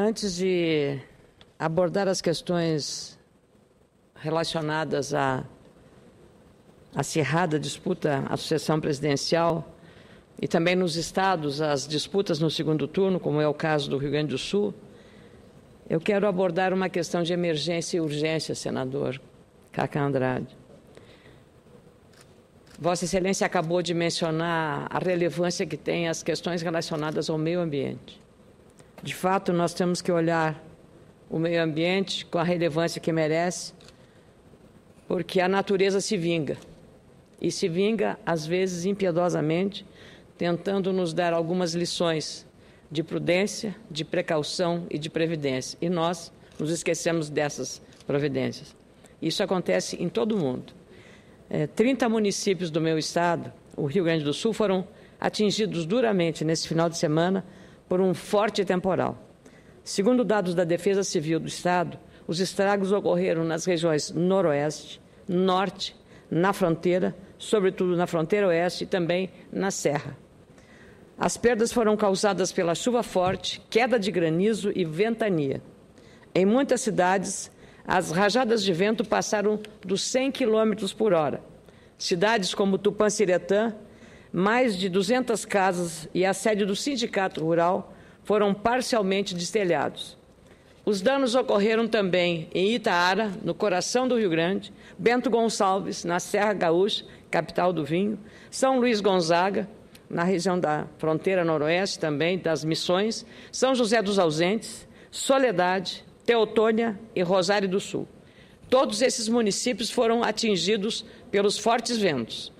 Antes de abordar as questões relacionadas à acirrada disputa à sucessão presidencial e também nos estados as disputas no segundo turno, como é o caso do Rio Grande do Sul, eu quero abordar uma questão de emergência e urgência, senador Cacá Andrade. Vossa Excelência acabou de mencionar a relevância que tem as questões relacionadas ao meio ambiente. De fato, nós temos que olhar o meio ambiente com a relevância que merece, porque a natureza se vinga. E se vinga, às vezes, impiedosamente, tentando nos dar algumas lições de prudência, de precaução e de previdência. E nós nos esquecemos dessas providências. Isso acontece em todo o mundo. 30 municípios do meu estado, o Rio Grande do Sul, foram atingidos duramente nesse final de semana por um forte temporal. Segundo dados da Defesa Civil do Estado, os estragos ocorreram nas regiões noroeste, norte, na fronteira, sobretudo na fronteira oeste e também na serra. As perdas foram causadas pela chuva forte, queda de granizo e ventania. Em muitas cidades, as rajadas de vento passaram dos 100 km por hora. Cidades como Tupanciretã, mais de 200 casas e a sede do Sindicato Rural foram parcialmente destelhados. Os danos ocorreram também em Itaara, no coração do Rio Grande, Bento Gonçalves, na Serra Gaúcha, capital do vinho, São Luís Gonzaga, na região da fronteira noroeste também, das Missões, São José dos Ausentes, Soledade, Teotônia e Rosário do Sul. Todos esses municípios foram atingidos pelos fortes ventos.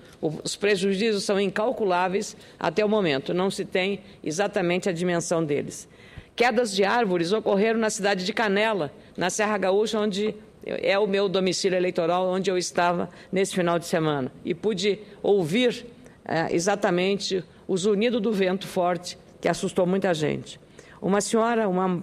Os prejuízos são incalculáveis até o momento, não se tem exatamente a dimensão deles. Quedas de árvores ocorreram na cidade de Canela, na Serra Gaúcha, onde é o meu domicílio eleitoral, onde eu estava nesse final de semana. E pude ouvir exatamente o zunido do vento forte, que assustou muita gente. Uma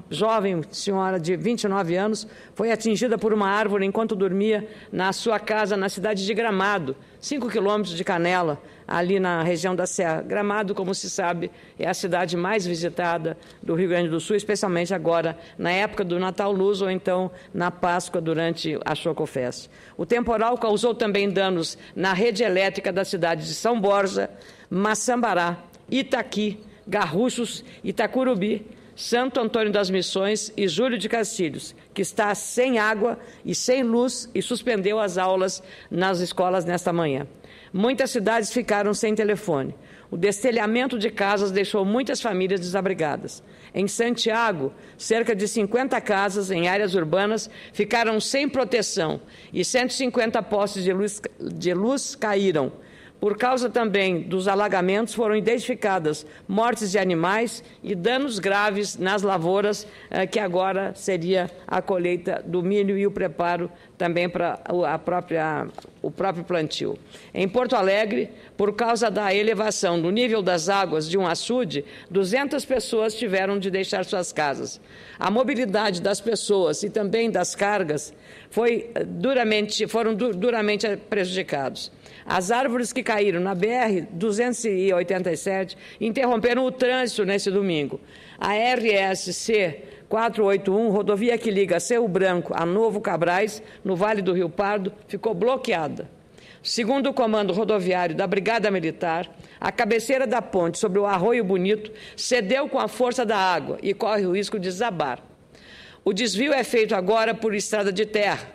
jovem senhora de 29 anos, foi atingida por uma árvore enquanto dormia na sua casa na cidade de Gramado, 5 quilômetros de Canela, ali na região da Serra. Gramado, como se sabe, é a cidade mais visitada do Rio Grande do Sul, especialmente agora na época do Natal Luz ou então na Páscoa durante a Chocofest. O temporal causou também danos na rede elétrica das cidades de São Borja, Maçambará, Itaqui, Garruchos, Itacurubi, Santo Antônio das Missões e Júlio de Castilhos, que está sem água e sem luz e suspendeu as aulas nas escolas nesta manhã. Muitas cidades ficaram sem telefone. O destelhamento de casas deixou muitas famílias desabrigadas. Em Santiago, cerca de 50 casas em áreas urbanas ficaram sem proteção e 150 postes de luz caíram. Por causa também dos alagamentos, foram identificadas mortes de animais e danos graves nas lavouras, que agora seria a colheita do milho e o preparo também para o próprio plantio. Em Porto Alegre, por causa da elevação do nível das águas de um açude, 200 pessoas tiveram de deixar suas casas. A mobilidade das pessoas e também das cargas foram duramente prejudicados. As árvores que caíram na BR-287 interromperam o trânsito nesse domingo. A RSC 481, rodovia que liga Cerro Branco a Novo Cabrais, no Vale do Rio Pardo, ficou bloqueada. Segundo o comando rodoviário da Brigada Militar, a cabeceira da ponte sobre o Arroio Bonito cedeu com a força da água e corre o risco de desabar. O desvio é feito agora por estrada de terra.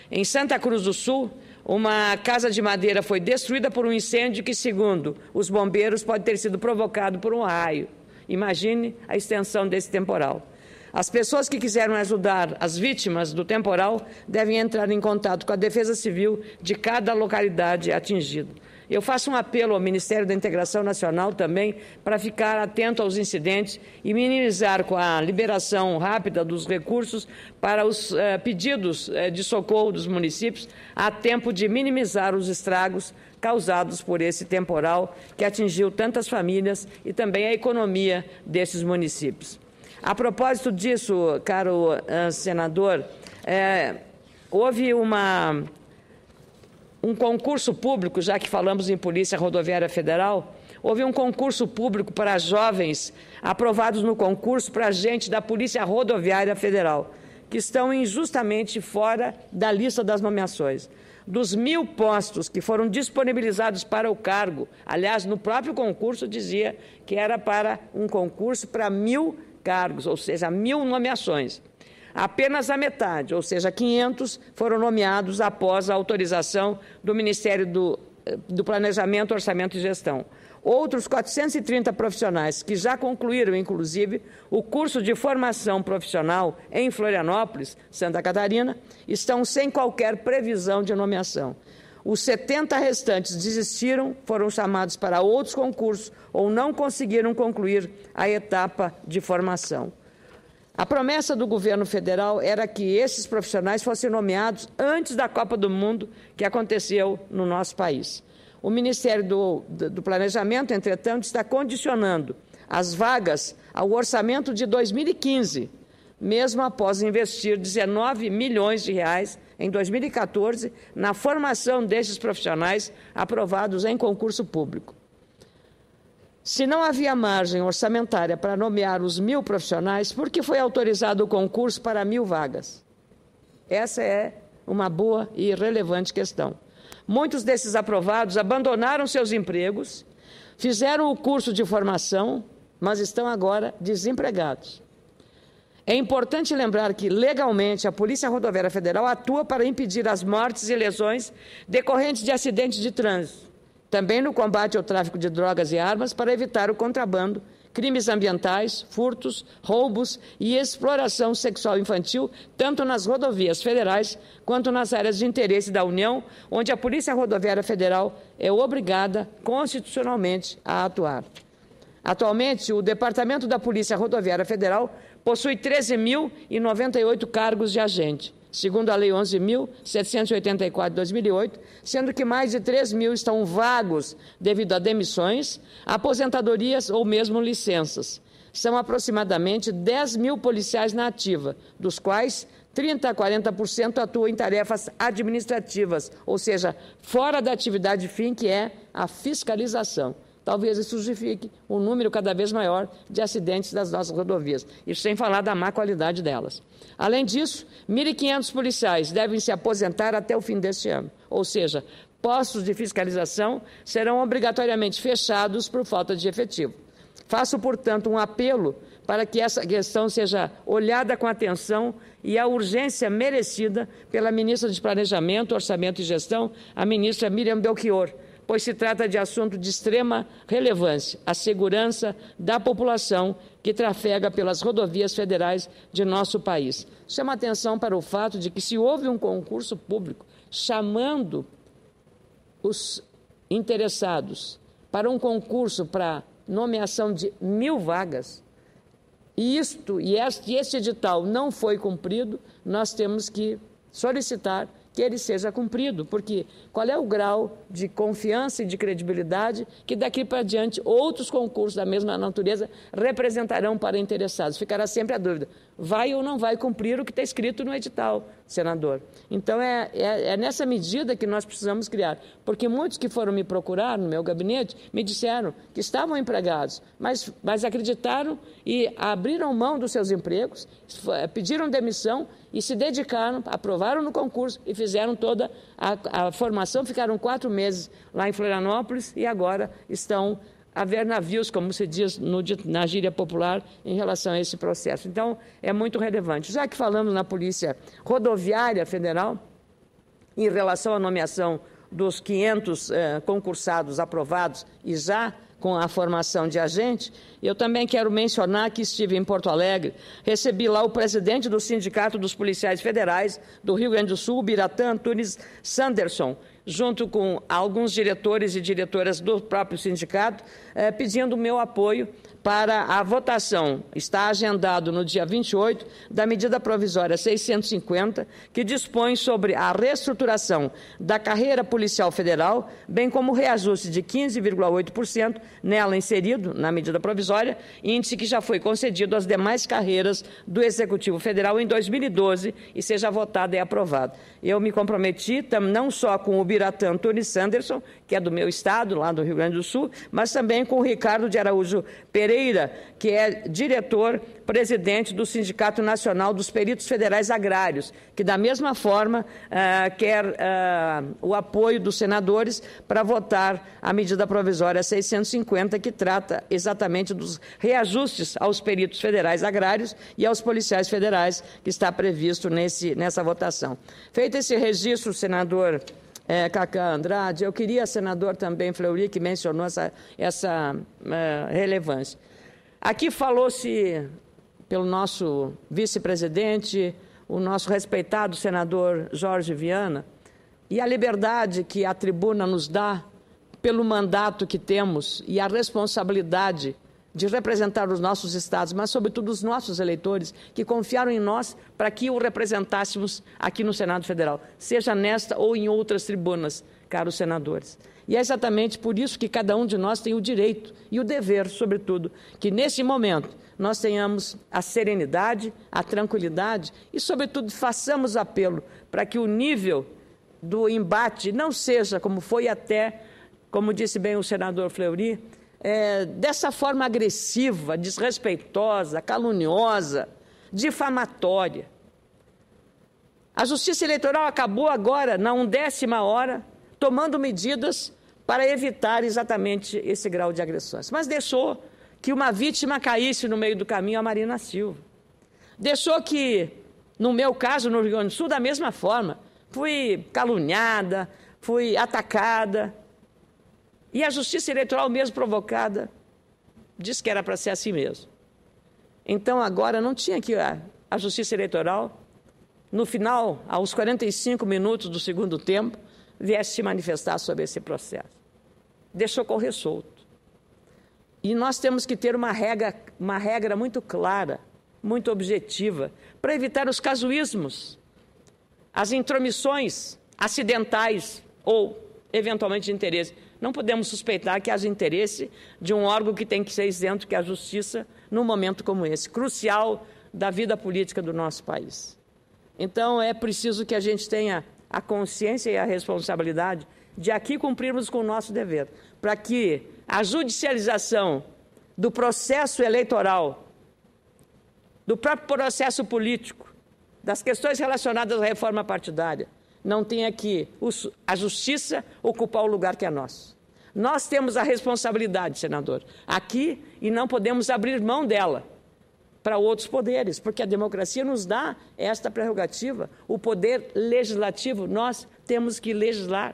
Em Santa Cruz do Sul, uma casa de madeira foi destruída por um incêndio que, segundo os bombeiros, pode ter sido provocado por um raio. Imagine a extensão desse temporal. As pessoas que quiserem ajudar as vítimas do temporal devem entrar em contato com a Defesa Civil de cada localidade atingida. Eu faço um apelo ao Ministério da Integração Nacional também para ficar atento aos incidentes e minimizar com a liberação rápida dos recursos para os pedidos de socorro dos municípios a tempo de minimizar os estragos causados por esse temporal que atingiu tantas famílias e também a economia desses municípios. A propósito disso, caro senador, houve um concurso público, já que falamos em Polícia Rodoviária Federal, houve um concurso público para jovens aprovados no concurso para agentes da Polícia Rodoviária Federal, que estão injustamente fora da lista das nomeações. Dos 1.000 postos que foram disponibilizados para o cargo, aliás, no próprio concurso dizia que era para um concurso para 1.000 cargos, ou seja, 1.000 nomeações. Apenas a metade, ou seja, 500, foram nomeados após a autorização do Ministério do Planejamento, Orçamento e Gestão. Outros 430 profissionais que já concluíram, inclusive, o curso de formação profissional em Florianópolis, Santa Catarina, estão sem qualquer previsão de nomeação. Os 70 restantes desistiram, foram chamados para outros concursos ou não conseguiram concluir a etapa de formação. A promessa do governo federal era que esses profissionais fossem nomeados antes da Copa do Mundo que aconteceu no nosso país. O Ministério do Planejamento, entretanto, está condicionando as vagas ao orçamento de 2015, mesmo após investir 19 milhões de reais em 2014 na formação desses profissionais aprovados em concurso público. Se não havia margem orçamentária para nomear os 1.000 profissionais, por que foi autorizado o concurso para 1.000 vagas? Essa é uma boa e relevante questão. Muitos desses aprovados abandonaram seus empregos, fizeram o curso de formação, mas estão agora desempregados. É importante lembrar que, legalmente, a Polícia Rodoviária Federal atua para impedir as mortes e lesões decorrentes de acidentes de trânsito. Também no combate ao tráfico de drogas e armas para evitar o contrabando, crimes ambientais, furtos, roubos e exploração sexual infantil, tanto nas rodovias federais quanto nas áreas de interesse da União, onde a Polícia Rodoviária Federal é obrigada constitucionalmente a atuar. Atualmente, o Departamento da Polícia Rodoviária Federal possui 13.098 cargos de agente, segundo a Lei 11.784 de 2008, sendo que mais de 3.000 estão vagos devido a demissões, aposentadorias ou mesmo licenças. São aproximadamente 10.000 policiais na ativa, dos quais 30% a 40% atuam em tarefas administrativas, ou seja, fora da atividade fim, que é a fiscalização. Talvez isso justifique um número cada vez maior de acidentes das nossas rodovias, isso sem falar da má qualidade delas. Além disso, 1.500 policiais devem se aposentar até o fim deste ano, ou seja, postos de fiscalização serão obrigatoriamente fechados por falta de efetivo. Faço, portanto, um apelo para que essa questão seja olhada com atenção e a urgência merecida pela ministra de Planejamento, Orçamento e Gestão, a ministra Miriam Belchior, pois se trata de assunto de extrema relevância, a segurança da população que trafega pelas rodovias federais de nosso país. Chama atenção para o fato de que, se houve um concurso público chamando os interessados para um concurso para nomeação de 1.000 vagas, e este edital não foi cumprido, nós temos que solicitar que ele seja cumprido, porque qual é o grau de confiança e de credibilidade que daqui para diante outros concursos da mesma natureza representarão para interessados? Ficará sempre a dúvida, vai ou não vai cumprir o que está escrito no edital, senador? Então é nessa medida que nós precisamos criar, porque muitos que foram me procurar no meu gabinete me disseram que estavam empregados, mas acreditaram e abriram mão dos seus empregos, pediram demissão e se dedicaram, aprovaram no concurso e fizeram toda a formação, ficaram 4 meses lá em Florianópolis e agora estão a ver navios, como se diz na gíria popular, em relação a esse processo. Então, é muito relevante. Já que falamos na Polícia Rodoviária Federal, em relação à nomeação dos 500 concursados aprovados e já com a formação de agente, eu também quero mencionar que estive em Porto Alegre, recebi lá o presidente do Sindicato dos Policiais Federais do Rio Grande do Sul, Biratã Antunes Sanderson, junto com alguns diretores e diretoras do próprio sindicato, pedindo o meu apoio para a votação, está agendado no dia 28, da medida provisória 650, que dispõe sobre a reestruturação da carreira policial federal, bem como o reajuste de 15,8% nela inserido, na medida provisória, índice que já foi concedido às demais carreiras do Executivo Federal em 2012 e seja votado e aprovado. Eu me comprometi não só com o Biratã Tony Sanderson, que é do meu estado, lá do Rio Grande do Sul, mas também com o Ricardo de Araújo Pereira, que é diretor-presidente do Sindicato Nacional dos Peritos Federais Agrários, que, da mesma forma, quer o apoio dos senadores para votar a medida provisória 650, que trata exatamente dos reajustes aos peritos federais agrários e aos policiais federais, que está previsto nessa votação. Feito esse registro, senador Cacá Andrade, eu queria, senador também Fleury, que mencionou essa relevância. Aqui falou-se pelo nosso vice-presidente, o nosso respeitado senador Jorge Viana, e a liberdade que a tribuna nos dá pelo mandato que temos e a responsabilidade de representar os nossos estados, mas, sobretudo, os nossos eleitores, que confiaram em nós para que o representássemos aqui no Senado Federal, seja nesta ou em outras tribunas, caros senadores. E é exatamente por isso que cada um de nós tem o direito e o dever, sobretudo, que, nesse momento, nós tenhamos a serenidade, a tranquilidade e, sobretudo, façamos apelo para que o nível do embate não seja, como foi até, como disse bem o senador Fleury, dessa forma agressiva, desrespeitosa, caluniosa, difamatória. A Justiça Eleitoral acabou agora, na 1ª hora, tomando medidas para evitar exatamente esse grau de agressões. Mas deixou que uma vítima caísse no meio do caminho, a Marina Silva. Deixou que, no meu caso, no Rio Grande do Sul, da mesma forma, fui caluniada, fui atacada. E a Justiça Eleitoral, mesmo provocada, disse que era para ser assim mesmo. Então, agora, não tinha que a Justiça Eleitoral, no final, aos 45 minutos do segundo tempo, viesse se manifestar sobre esse processo. Deixou correr solto. E nós temos que ter uma regra muito clara, muito objetiva, para evitar os casuísmos, as intromissões acidentais ou, eventualmente, de interesse. Não podemos suspeitar que haja interesse de um órgão que tem que ser isento, que é a Justiça, num momento como esse, crucial da vida política do nosso país. Então, é preciso que a gente tenha a consciência e a responsabilidade de aqui cumprirmos com o nosso dever, para que a judicialização do processo eleitoral, do próprio processo político, das questões relacionadas à reforma partidária, não tenha que a Justiça ocupar o lugar que é nosso. Nós temos a responsabilidade, senador, aqui, e não podemos abrir mão dela para outros poderes, porque a democracia nos dá esta prerrogativa. O poder legislativo, nós temos que legislar.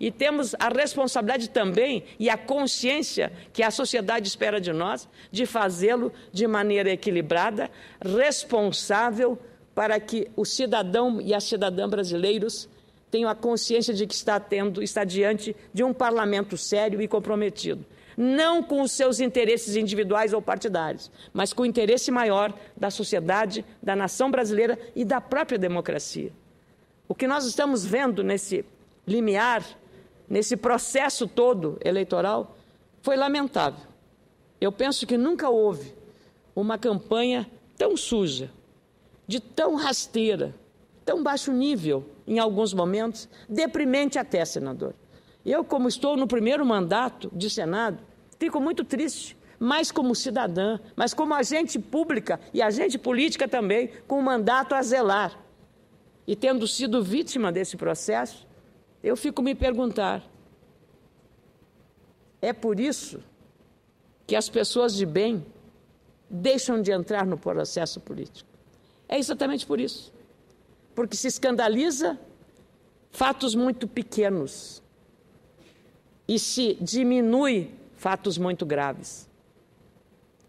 E temos a responsabilidade também e a consciência que a sociedade espera de nós, de fazê-lo de maneira equilibrada, responsável, para que o cidadão e a cidadã brasileiros tenham a consciência de que está diante de um parlamento sério e comprometido. Não com os seus interesses individuais ou partidários, mas com o interesse maior da sociedade, da nação brasileira e da própria democracia. O que nós estamos vendo nesse limiar, nesse processo todo eleitoral, foi lamentável. Eu penso que nunca houve uma campanha tão suja, de tão rasteira, tão baixo nível, em alguns momentos, deprimente até, senador. Eu, como estou no primeiro mandato de Senado, fico muito triste, mais como cidadã, mas como agente pública e agente política também, com o mandato a zelar. E tendo sido vítima desse processo, eu fico me perguntar, é por isso que as pessoas de bem deixam de entrar no processo político? É exatamente por isso. Porque se escandaliza fatos muito pequenos e se diminui fatos muito graves.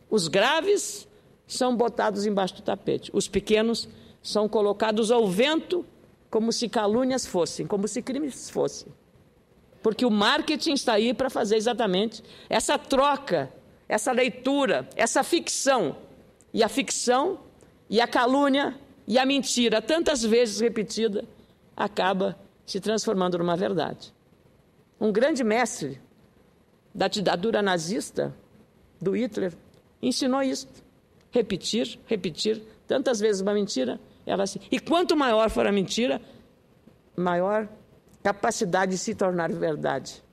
Os graves são botados embaixo do tapete. Os pequenos são colocados ao vento como se calúnias fossem, como se crimes fossem. Porque o marketing está aí para fazer exatamente essa troca essa leitura, essa ficção, e a calúnia e a mentira, tantas vezes repetida, acaba se transformando numa verdade. Um grande mestre da ditadura nazista, do Hitler, ensinou isso. Repetir, tantas vezes uma mentira, e quanto maior for a mentira, maior capacidade de se tornar verdade.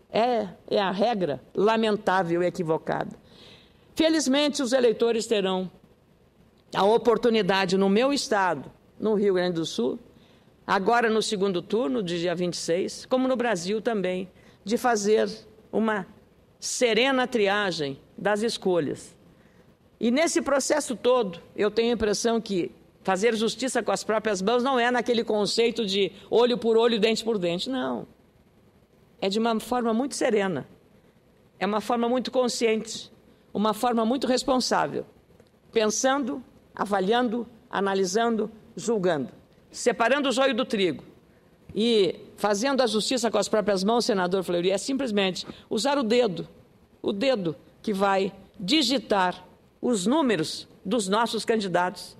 É a regra lamentável e equivocada. Felizmente, os eleitores terão a oportunidade no meu estado, no Rio Grande do Sul, agora no segundo turno, de dia 26, como no Brasil também, de fazer uma serena triagem das escolhas. E nesse processo todo, eu tenho a impressão que fazer justiça com as próprias mãos não é naquele conceito de olho por olho, dente por dente, não. É de uma forma muito serena, é uma forma muito consciente, uma forma muito responsável, pensando, avaliando, analisando, julgando, separando o joio do trigo e fazendo a justiça com as próprias mãos, senador Fleury, é simplesmente usar o dedo que vai digitar os números dos nossos candidatos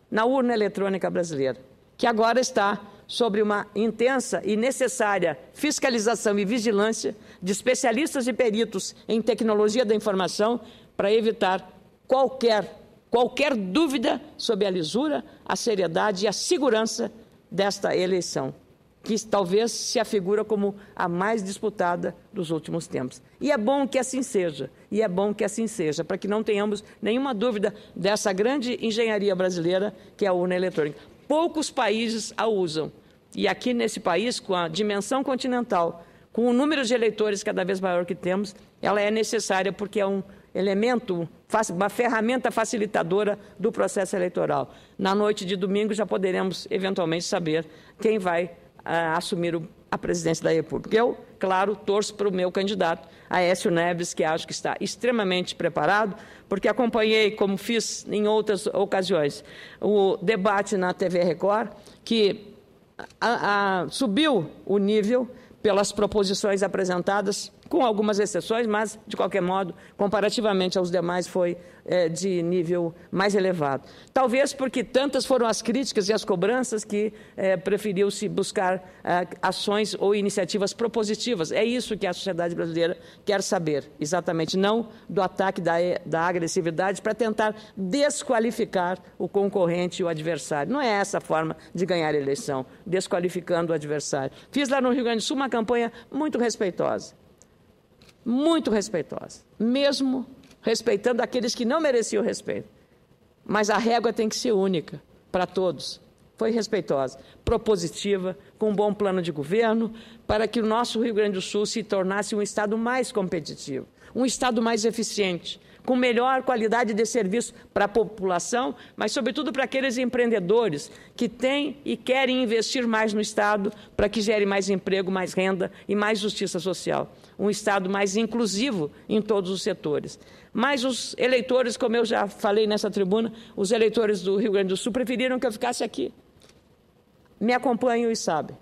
na urna eletrônica brasileira, que agora está sobre uma intensa e necessária fiscalização e vigilância de especialistas e peritos em tecnologia da informação para evitar qualquer dúvida sobre a lisura, a seriedade e a segurança desta eleição, que talvez se afigura como a mais disputada dos últimos tempos. E é bom que assim seja, para que não tenhamos nenhuma dúvida dessa grande engenharia brasileira que é a urna eletrônica. Poucos países a usam, e aqui nesse país, com a dimensão continental, com o número de eleitores cada vez maior que temos, ela é necessária porque é um elemento, uma ferramenta facilitadora do processo eleitoral. Na noite de domingo já poderemos eventualmente saber quem vai assumir a presidência da República. Eu, claro, torço para o meu candidato, Aécio Neves, que acho que está extremamente preparado, porque acompanhei, como fiz em outras ocasiões, o debate na TV Record, que subiu o nível pelas proposições apresentadas, com algumas exceções, mas, de qualquer modo, comparativamente aos demais, foi de nível mais elevado. Talvez porque tantas foram as críticas e as cobranças que preferiu-se buscar ações ou iniciativas propositivas. É isso que a sociedade brasileira quer saber, exatamente, não do ataque da agressividade para tentar desqualificar o concorrente e o adversário. Não é essa a forma de ganhar a eleição, desqualificando o adversário. Fiz lá no Rio Grande do Sul uma campanha muito respeitosa, mesmo respeitando aqueles que não mereciam respeito. Mas a régua tem que ser única para todos. Foi respeitosa, propositiva, com um bom plano de governo, para que o nosso Rio Grande do Sul se tornasse um estado mais competitivo, um estado mais eficiente, com melhor qualidade de serviço para a população, mas, sobretudo, para aqueles empreendedores que têm e querem investir mais no Estado para que gere mais emprego, mais renda e mais justiça social. Um Estado mais inclusivo em todos os setores. Mas os eleitores, como eu já falei nessa tribuna, os eleitores do Rio Grande do Sul preferiram que eu ficasse aqui. Me acompanham e sabem.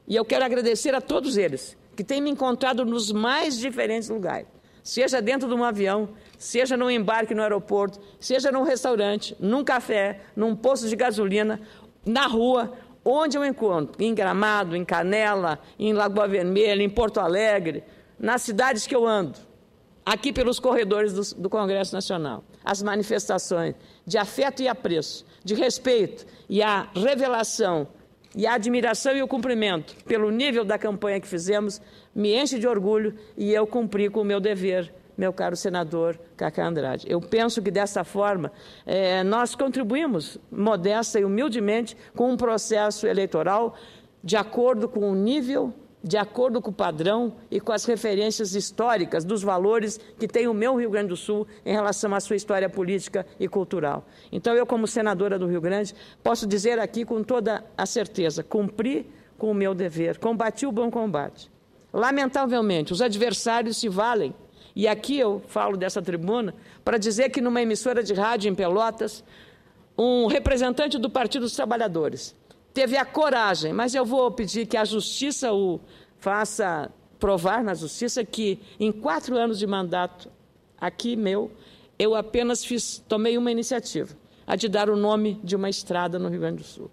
E eu quero agradecer a todos eles, que têm me encontrado nos mais diferentes lugares. Seja dentro de um avião, seja num embarque no aeroporto, seja num restaurante, num café, num posto de gasolina, na rua, onde eu encontro, em Gramado, em Canela, em Lagoa Vermelha, em Porto Alegre, nas cidades que eu ando, aqui pelos corredores do Congresso Nacional, as manifestações de afeto e apreço, de respeito e a revelação e a admiração e o cumprimento pelo nível da campanha que fizemos, me enche de orgulho e eu cumpri com o meu dever, meu caro senador Cacá Andrade. Eu penso que, dessa forma, nós contribuímos, modesta e humildemente, com um processo eleitoral de acordo com o nível, de acordo com o padrão e com as referências históricas dos valores que tem o meu Rio Grande do Sul em relação à sua história política e cultural. Então, eu, como senadora do Rio Grande, posso dizer aqui com toda a certeza, cumpri com o meu dever, combati o bom combate. Lamentavelmente, os adversários se valem, e aqui eu falo dessa tribuna, para dizer que numa emissora de rádio em Pelotas, um representante do Partido dos Trabalhadores teve a coragem, mas eu vou pedir que a Justiça o faça provar na Justiça que, em 4 anos de mandato, aqui meu, eu apenas tomei uma iniciativa, a de dar o nome de uma estrada no Rio Grande do Sul.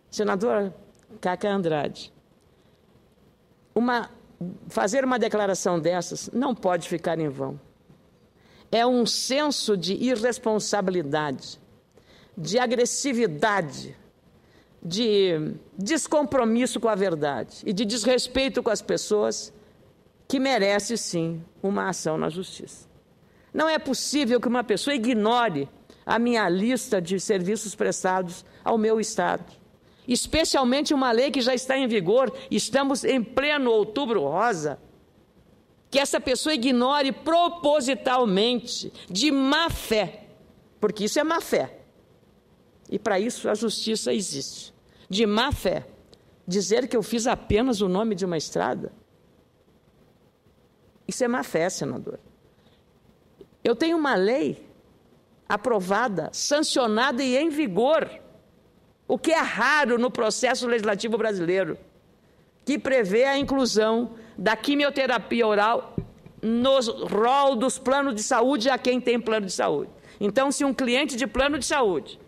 Senador Cacá Andrade, fazer uma declaração dessas não pode ficar em vão. É um senso de irresponsabilidade, de agressividade, de descompromisso com a verdade e de desrespeito com as pessoas que merece, sim, uma ação na justiça. Não é possível que uma pessoa ignore a minha lista de serviços prestados ao meu Estado, especialmente uma lei que já está em vigor, estamos em pleno Outubro Rosa, que essa pessoa ignore propositalmente, de má fé, porque isso é má fé, e para isso a justiça existe. De má fé, dizer que eu fiz apenas o nome de uma estrada, isso é má fé, senador. Eu tenho uma lei aprovada, sancionada e em vigor, o que é raro no processo legislativo brasileiro, que prevê a inclusão da quimioterapia oral no rol dos planos de saúde a quem tem plano de saúde. Então, se um cliente de plano de saúde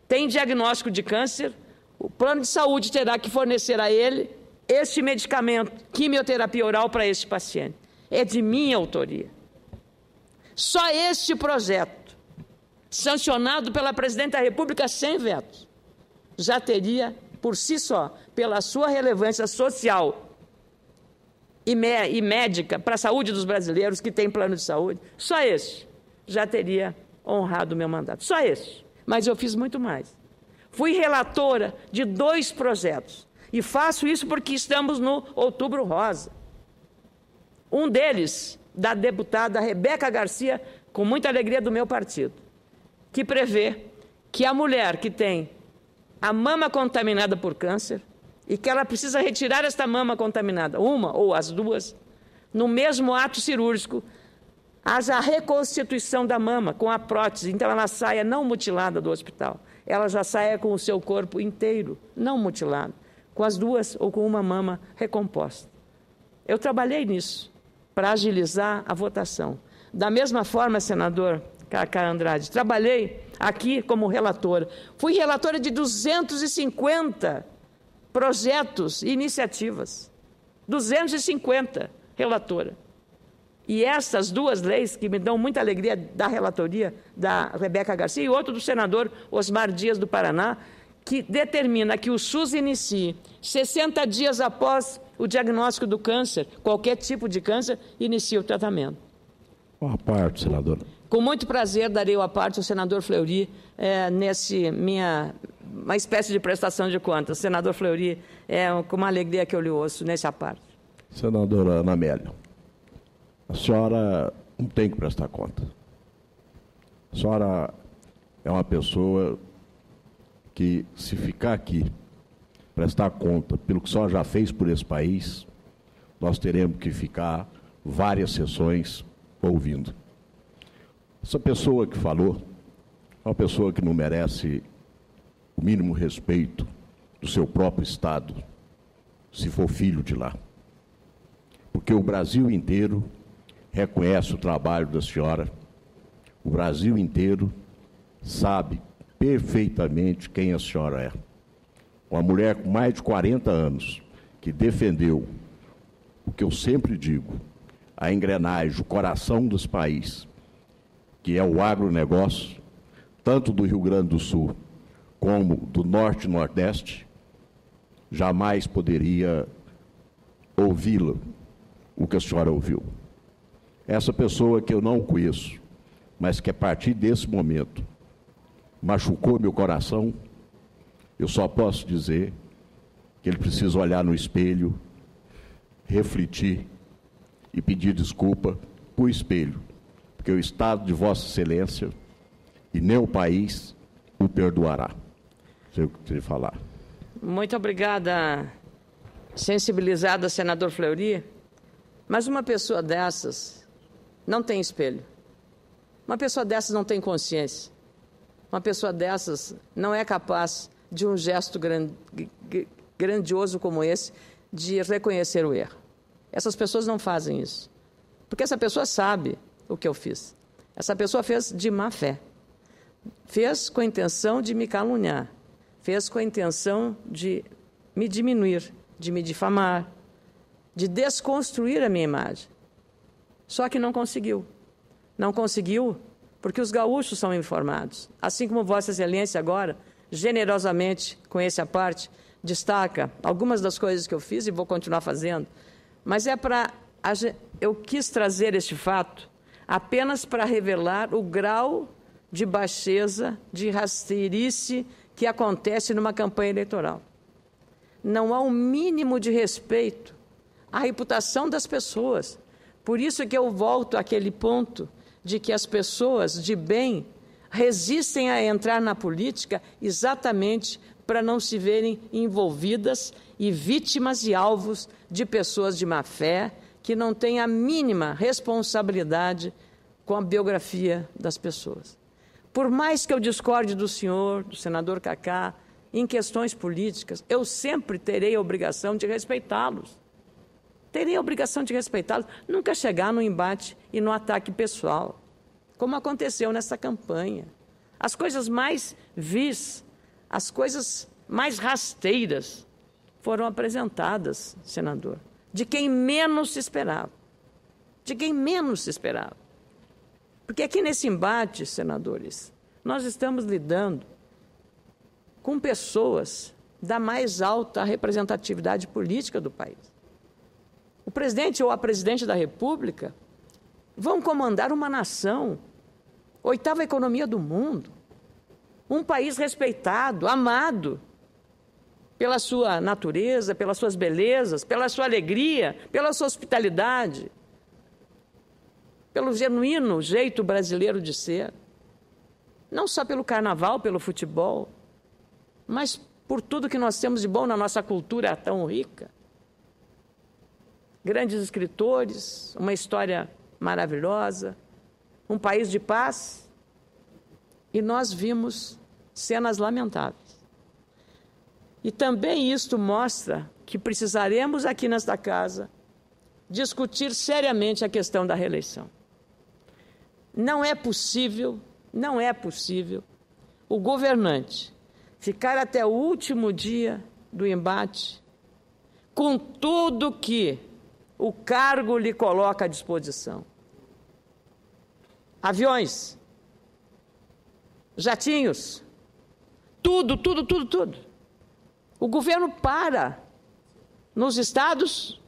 tem diagnóstico de câncer, o plano de saúde terá que fornecer a ele este medicamento, quimioterapia oral, para este paciente. É de minha autoria. Só este projeto, sancionado pela Presidenta da República sem vetos, já teria, por si só, pela sua relevância social e médica para a saúde dos brasileiros que têm plano de saúde, só este já teria honrado o meu mandato. Só este. Mas eu fiz muito mais. Fui relatora de 2 projetos. E faço isso porque estamos no Outubro Rosa. Um deles, da deputada Rebeca Garcia, com muita alegria do meu partido, que prevê que a mulher que tem a mama contaminada por câncer e que ela precisa retirar esta mama contaminada, uma ou as duas, no mesmo ato cirúrgico, haja a reconstituição da mama com a prótese, então ela saia não mutilada do hospital, ela já saia com o seu corpo inteiro, não mutilado, com as 2 ou com uma mama recomposta. Eu trabalhei nisso, para agilizar a votação. Da mesma forma, senador Cacá Andrade, trabalhei aqui como relatora. Fui relatora de 250 projetos e iniciativas. 250 relatora. E essas 2 leis, que me dão muita alegria, da relatoria da Rebeca Garcia e outro do senador Osmar Dias do Paraná, que determina que o SUS inicie 60 dias após o diagnóstico do câncer, qualquer tipo de câncer, inicia o tratamento. Uma parte, senadora. Com muito prazer darei a parte ao senador Fleury uma espécie de prestação de contas. Senador Fleury, com uma alegria que eu lhe ouço nessa parte. Senadora Ana Amélia, a senhora não tem que prestar conta. A senhora é uma pessoa que, se ficar aqui, prestar conta pelo que a senhora já fez por esse país, nós teremos que ficar várias sessões ouvindo. Essa pessoa que falou é uma pessoa que não merece o mínimo respeito do seu próprio Estado, se for filho de lá. Porque o Brasil inteiro reconhece o trabalho da senhora, o Brasil inteiro sabe perfeitamente quem a senhora é. Uma mulher com mais de 40 anos, que defendeu o que eu sempre digo, a engrenagem, o coração dos países, que é o agronegócio, tanto do Rio Grande do Sul como do Norte e Nordeste, jamais poderia ouvi-la, o que a senhora ouviu. Essa pessoa que eu não conheço, mas que a partir desse momento machucou meu coração, eu só posso dizer que ele precisa olhar no espelho, refletir e pedir desculpa para o espelho, porque o Estado de Vossa Excelência e nem o país o perdoará. Sei o que eu queria falar. Muito obrigada, sensibilizada, senador Fleury, mas uma pessoa dessas não tem espelho. Uma pessoa dessas não tem consciência. Uma pessoa dessas não é capaz de um gesto grandioso como esse, de reconhecer o erro. Essas pessoas não fazem isso. Porque essa pessoa sabe o que eu fiz. Essa pessoa fez de má fé. Fez com a intenção de me caluniar. Fez com a intenção de me diminuir, de me difamar, de desconstruir a minha imagem. Só que não conseguiu. Não conseguiu porque os gaúchos são informados. Assim como Vossa Excelência agora, generosamente, com essa parte, destaca algumas das coisas que eu fiz e vou continuar fazendo. Mas eu quis trazer este fato apenas para revelar o grau de baixeza, de rasteirice que acontece numa campanha eleitoral. Não há um mínimo de respeito à reputação das pessoas. Por isso que eu volto àquele ponto de que as pessoas de bem resistem a entrar na política exatamente para não se verem envolvidas e vítimas e alvos de pessoas de má fé que não têm a mínima responsabilidade com a biografia das pessoas. Por mais que eu discorde do senhor, do senador Cacá, em questões políticas, eu sempre terei a obrigação de respeitá-los. Terei a obrigação de respeitá-los, nunca chegar no embate e no ataque pessoal, como aconteceu nessa campanha. As coisas mais vis, as coisas mais rasteiras foram apresentadas, senador, de quem menos se esperava. De quem menos se esperava. Porque aqui nesse embate, senadores, nós estamos lidando com pessoas da mais alta representatividade política do país. O presidente ou a presidente da República vão comandar uma nação, oitava economia do mundo, um país respeitado, amado pela sua natureza, pelas suas belezas, pela sua alegria, pela sua hospitalidade, pelo genuíno jeito brasileiro de ser, não só pelo carnaval, pelo futebol, mas por tudo que nós temos de bom na nossa cultura tão rica. Grandes escritores, uma história maravilhosa, um país de paz, e nós vimos cenas lamentáveis. E também isto mostra que precisaremos aqui nesta casa discutir seriamente a questão da reeleição. Não é possível o governante ficar até o último dia do embate com tudo que o cargo lhe coloca à disposição. Aviões, jatinhos, tudo. O governo para nos estados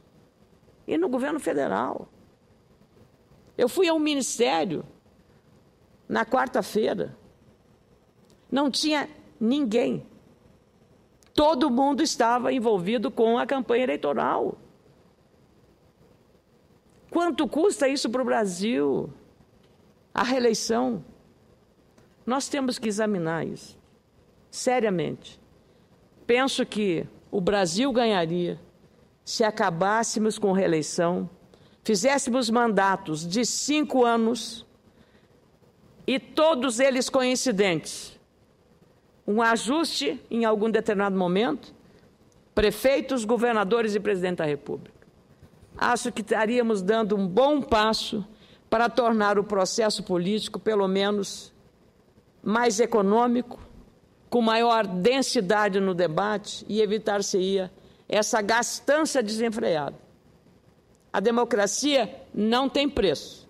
e no governo federal. Eu fui ao ministério na quarta-feira. Não tinha ninguém. Todo mundo estava envolvido com a campanha eleitoral. Quanto custa isso para o Brasil? A reeleição? Nós temos que examinar isso, seriamente. Penso que o Brasil ganharia se acabássemos com reeleição, fizéssemos mandatos de 5 anos e todos eles coincidentes. Um ajuste em algum determinado momento, prefeitos, governadores e presidente da República. Acho que estaríamos dando um bom passo para tornar o processo político, pelo menos, mais econômico, com maior densidade no debate e evitar-se-ia essa gastança desenfreada. A democracia não tem preço,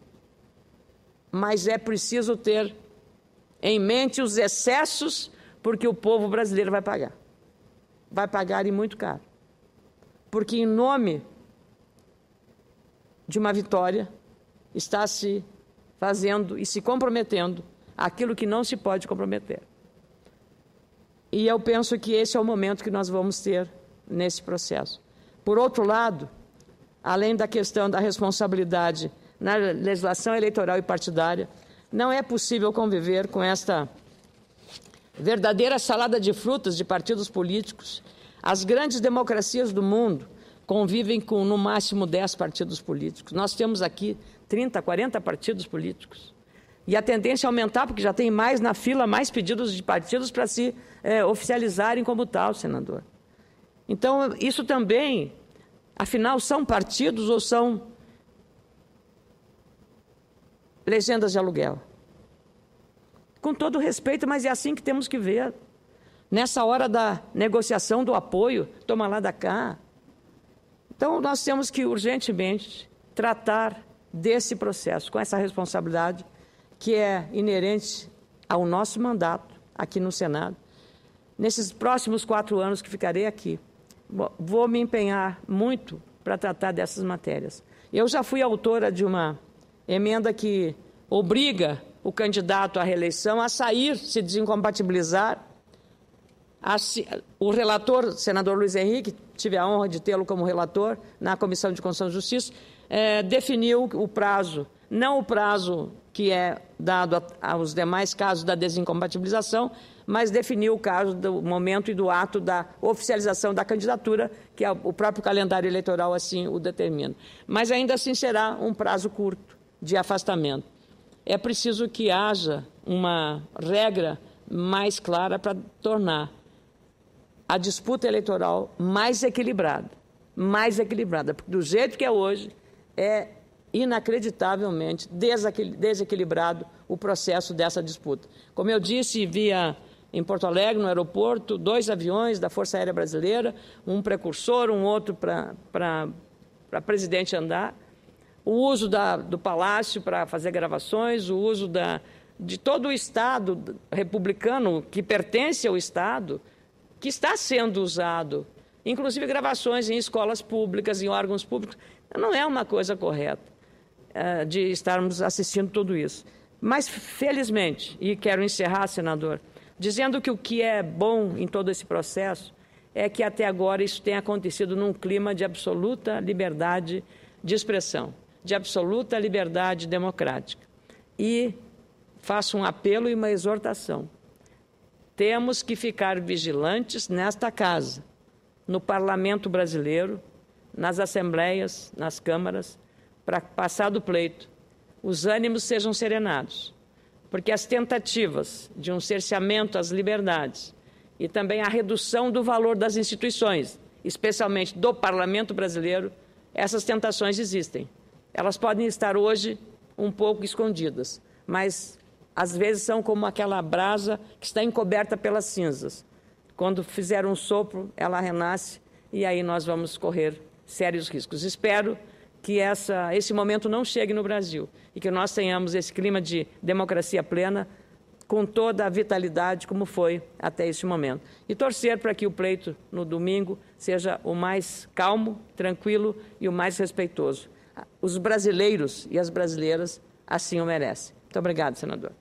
mas é preciso ter em mente os excessos, porque o povo brasileiro vai pagar. Vai pagar e muito caro. Porque em nome de uma vitória está se fazendo e se comprometendo aquilo que não se pode comprometer. E eu penso que esse é o momento que nós vamos ter nesse processo. Por outro lado, além da questão da responsabilidade na legislação eleitoral e partidária, não é possível conviver com esta verdadeira salada de frutas de partidos políticos. As grandes democracias do mundo convivem com, no máximo, 10 partidos políticos. Nós temos aqui 30, 40 partidos políticos. E a tendência é aumentar, porque já tem mais na fila, mais pedidos de partidos para se oficializarem como tal, senador. Então, isso também, afinal, são partidos ou são legendas de aluguel. Com todo respeito, mas é assim que temos que ver. Nessa hora da negociação do apoio, toma lá da cá. Então, nós temos que urgentemente tratar desse processo, com essa responsabilidade que é inerente ao nosso mandato aqui no Senado. Nesses próximos 4 anos que ficarei aqui, vou me empenhar muito para tratar dessas matérias. Eu já fui autora de uma emenda que obriga o candidato à reeleição a sair, se desincompatibilizar. O relator, senador Luiz Henrique, tive a honra de tê-lo como relator na Comissão de Constituição e Justiça, definiu o prazo, não o prazo que é dado aos demais casos da desincompatibilização, mas definiu o caso do momento e do ato da oficialização da candidatura, que o próprio calendário eleitoral assim o determina. Mas ainda assim será um prazo curto de afastamento. É preciso que haja uma regra mais clara para tornar a disputa eleitoral mais equilibrada, porque do jeito que é hoje, é inacreditavelmente desequilibrado o processo dessa disputa. Como eu disse, via em Porto Alegre, no aeroporto, 2 aviões da Força Aérea Brasileira, um precursor, um outro para presidente andar, o uso do Palácio para fazer gravações, o uso de todo o Estado republicano que pertence ao Estado, que está sendo usado, inclusive gravações em escolas públicas, em órgãos públicos. Não é uma coisa correta de estarmos assistindo tudo isso. Mas, felizmente, e quero encerrar, senador, dizendo que o que é bom em todo esse processo é que até agora isso tem acontecido num clima de absoluta liberdade de expressão, de absoluta liberdade democrática. E faço um apelo e uma exortação. Temos que ficar vigilantes nesta casa, no Parlamento brasileiro, nas assembleias, nas câmaras, para, passado o pleito, os ânimos sejam serenados, porque as tentativas de um cerceamento às liberdades e também a redução do valor das instituições, especialmente do Parlamento brasileiro, essas tentações existem. Elas podem estar hoje um pouco escondidas, mas às vezes são como aquela brasa que está encoberta pelas cinzas. Quando fizer um sopro, ela renasce e aí nós vamos correr sérios riscos. Espero que esse momento não chegue no Brasil e que nós tenhamos esse clima de democracia plena com toda a vitalidade como foi até esse momento. E torcer para que o pleito no domingo seja o mais calmo, tranquilo e o mais respeitoso. Os brasileiros e as brasileiras assim o merecem. Muito obrigado, senador.